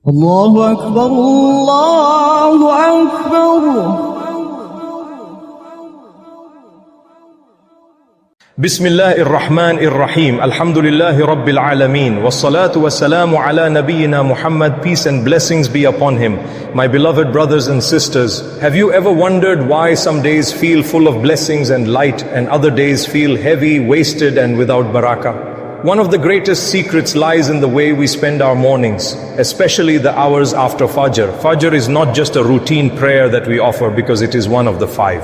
الله أكبر الله أكبر. Bismillahir Rahmanir Rahim. Alhamdulillahi Rabbil Alameen. Wassalatu wassalamu ala nabiyyina Muhammad. Peace and blessings be upon him. My beloved brothers and sisters, have you ever wondered why some days feel full of blessings and light and other days feel heavy, wasted and without barakah? One of the greatest secrets lies in the way we spend our mornings, especially the hours after Fajr. Fajr is not just a routine prayer that we offer because it is one of the five.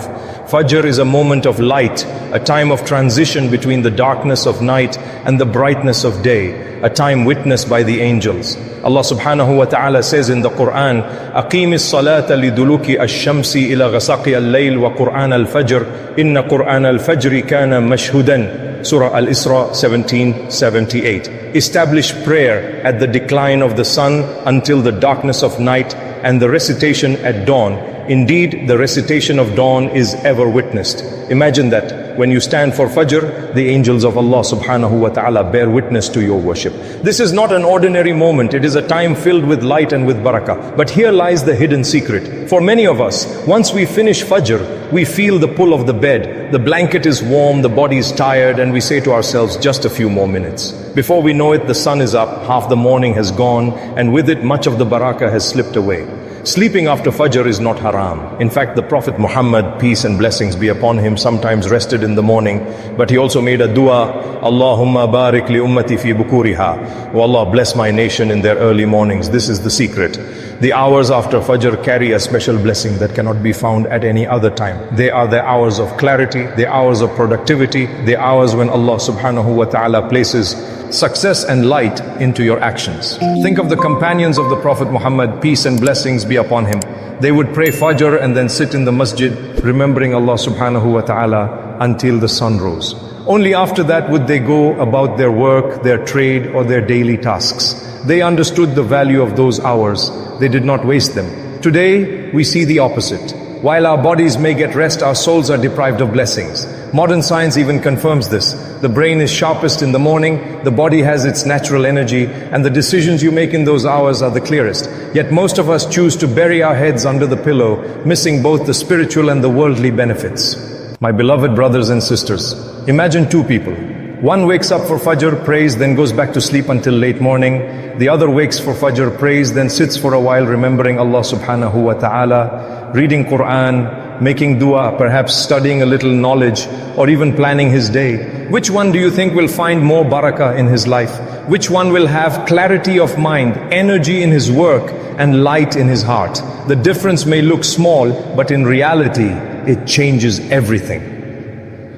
Fajr is a moment of light, a time of transition between the darkness of night and the brightness of day, a time witnessed by the angels. Allah subhanahu wa ta'ala says in the Qur'an, أَقِيمِ الصَّلَاةَ لِدُلُوكِ الشَّمْسِ إِلَى غَسَقِ اللَّيْلِ وَقُرْآنَ الْفَجْرِ إِنَّ قُرْآنَ الْفَجْرِ كَانَ مَشْهُودًا. Surah Al-Isra 1778. Establish prayer at the decline of the sun until the darkness of night and the recitation at dawn. Indeed, the recitation of dawn is ever witnessed. Imagine that when you stand for Fajr, the angels of Allah subhanahu wa ta'ala bear witness to your worship. This is not an ordinary moment. It is a time filled with light and with barakah. But here lies the hidden secret. For many of us, once we finish Fajr, we feel the pull of the bed. The blanket is warm, the body is tired, and we say to ourselves, just a few more minutes. Before we know it, the sun is up, half the morning has gone, and with it much of the barakah has slipped away. Sleeping after Fajr is not haram. In fact, the Prophet Muhammad, peace and blessings be upon him, sometimes rested in the morning, but he also made a dua, Allahumma barik li ummati fi bukuriha. Oh Allah, bless my nation in their early mornings. This is the secret. The hours after Fajr carry a special blessing that cannot be found at any other time. They are the hours of clarity, the hours of productivity, the hours when Allah subhanahu wa ta'ala places success and light into your actions. Think of the companions of the Prophet Muhammad, peace and blessings be upon him. They would pray Fajr and then sit in the masjid, remembering Allah subhanahu wa ta'ala until the sun rose. Only after that would they go about their work, their trade, or their daily tasks. They understood the value of those hours. They did not waste them. Today, we see the opposite. While our bodies may get rest, our souls are deprived of blessings. Modern science even confirms this. The brain is sharpest in the morning, the body has its natural energy, and the decisions you make in those hours are the clearest. Yet most of us choose to bury our heads under the pillow, missing both the spiritual and the worldly benefits. My beloved brothers and sisters, imagine two people. One wakes up for Fajr, prays, then goes back to sleep until late morning. The other wakes for Fajr, prays, then sits for a while remembering Allah subhanahu wa ta'ala, reading Qur'an, making dua, perhaps studying a little knowledge, or even planning his day. Which one do you think will find more barakah in his life? Which one will have clarity of mind, energy in his work, and light in his heart? The difference may look small, but in reality, it changes everything.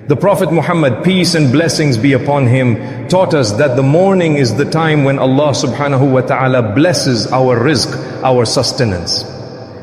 The Prophet Muhammad, peace and blessings be upon him, taught us that the morning is the time when Allah subhanahu wa ta'ala blesses our rizq, our sustenance.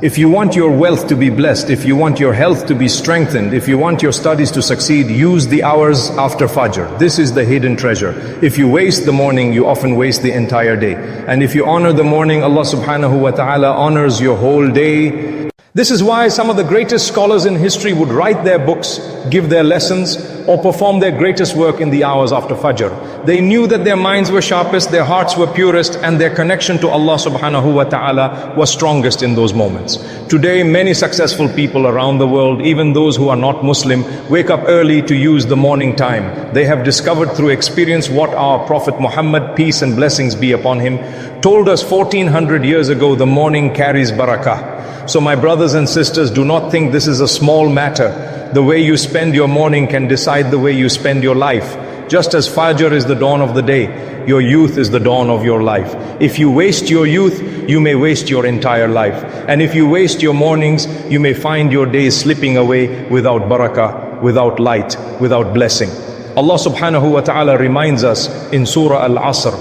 If you want your wealth to be blessed, if you want your health to be strengthened, if you want your studies to succeed, use the hours after Fajr. This is the hidden treasure. If you waste the morning, you often waste the entire day. And if you honor the morning, Allah subhanahu wa ta'ala honors your whole day. This is why some of the greatest scholars in history would write their books, give their lessons, or perform their greatest work in the hours after Fajr. They knew that their minds were sharpest, their hearts were purest, and their connection to Allah subhanahu wa ta'ala was strongest in those moments. Today, many successful people around the world, even those who are not Muslim, wake up early to use the morning time. They have discovered through experience what our Prophet Muhammad, peace and blessings be upon him, told us 1400 years ago: the morning carries barakah. So my brothers and sisters, do not think this is a small matter. The way you spend your morning can decide the way you spend your life. Just as Fajr is the dawn of the day, your youth is the dawn of your life. If you waste your youth, you may waste your entire life. And if you waste your mornings, you may find your days slipping away without barakah, without light, without blessing. Allah subhanahu wa ta'ala reminds us in Surah Al-Asr,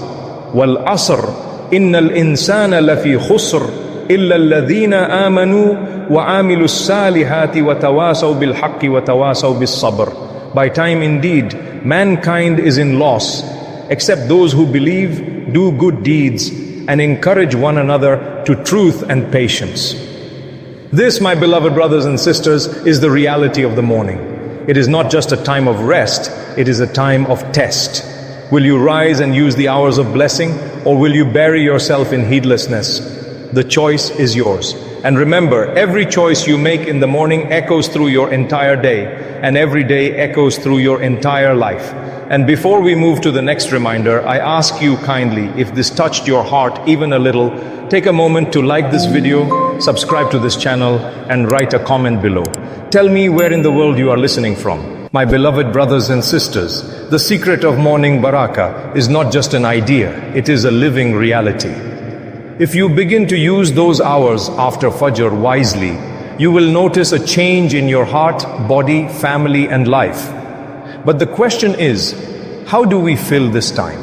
وَالْعَصْرِ إِنَّ الْإِنسَانَ لَفِي خُسْرٍ إِلَّا الَّذِينَ آمَنُوا وَعَامِلُوا الصَّالِحَاتِ وَتَوَاسَوْا بِالْحَقِّ وَتَوَاسَوْا بِالصَّبْرِ. By time indeed, mankind is in loss, except those who believe, do good deeds, and encourage one another to truth and patience. This, my beloved brothers and sisters, is the reality of the morning. It is not just a time of rest, it is a time of test. Will you rise and use the hours of blessing, or will you bury yourself in heedlessness? The choice is yours. And remember, every choice you make in the morning echoes through your entire day, and every day echoes through your entire life. And before we move to the next reminder, I ask you kindly, if this touched your heart even a little, take a moment to like this video, subscribe to this channel, and write a comment below. Tell me where in the world you are listening from. My beloved brothers and sisters, the secret of morning barakah is not just an idea, it is a living reality. If you begin to use those hours after Fajr wisely, you will notice a change in your heart, body, family, and life. But the question is, how do we fill this time?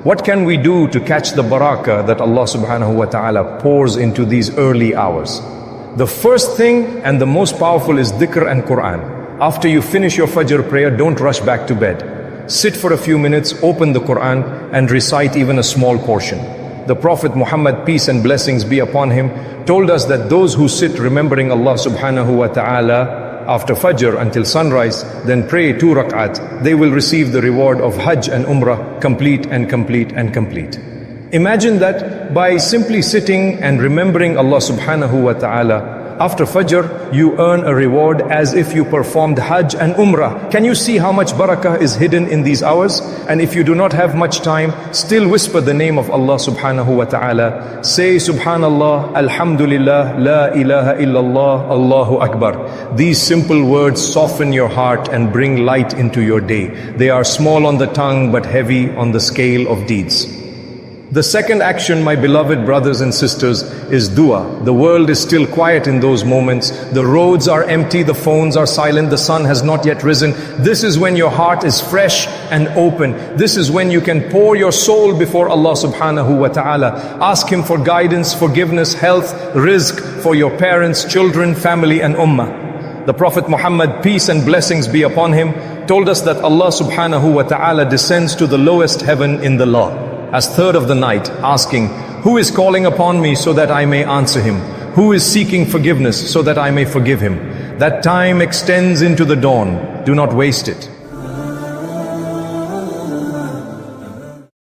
What can we do to catch the barakah that Allah subhanahu wa ta'ala pours into these early hours? The first thing and the most powerful is dhikr and Qur'an. After you finish your Fajr prayer, don't rush back to bed. Sit for a few minutes, open the Qur'an, and recite even a small portion. The Prophet Muhammad, peace and blessings be upon him, told us that those who sit remembering Allah subhanahu wa ta'ala after Fajr until sunrise, then pray 2 rak'at, they will receive the reward of Hajj and Umrah, complete and complete and complete. Imagine that by simply sitting and remembering Allah subhanahu wa ta'ala after Fajr, you earn a reward as if you performed Hajj and Umrah. Can you see how much barakah is hidden in these hours? And if you do not have much time, still whisper the name of Allah subhanahu wa ta'ala. Say Subhanallah, Alhamdulillah, La ilaha illallah, Allahu Akbar. These simple words soften your heart and bring light into your day. They are small on the tongue but heavy on the scale of deeds. The second action, my beloved brothers and sisters, is dua. The world is still quiet in those moments. The roads are empty, the phones are silent, the sun has not yet risen. This is when your heart is fresh and open. This is when you can pour your soul before Allah subhanahu wa ta'ala. Ask Him for guidance, forgiveness, health, rizq for your parents, children, family and ummah. The Prophet Muhammad, peace and blessings be upon him, told us that Allah subhanahu wa ta'ala descends to the lowest heaven in the law as third of the night, asking, who is calling upon me so that I may answer him? Who is seeking forgiveness so that I may forgive him? That time extends into the dawn. Do not waste it.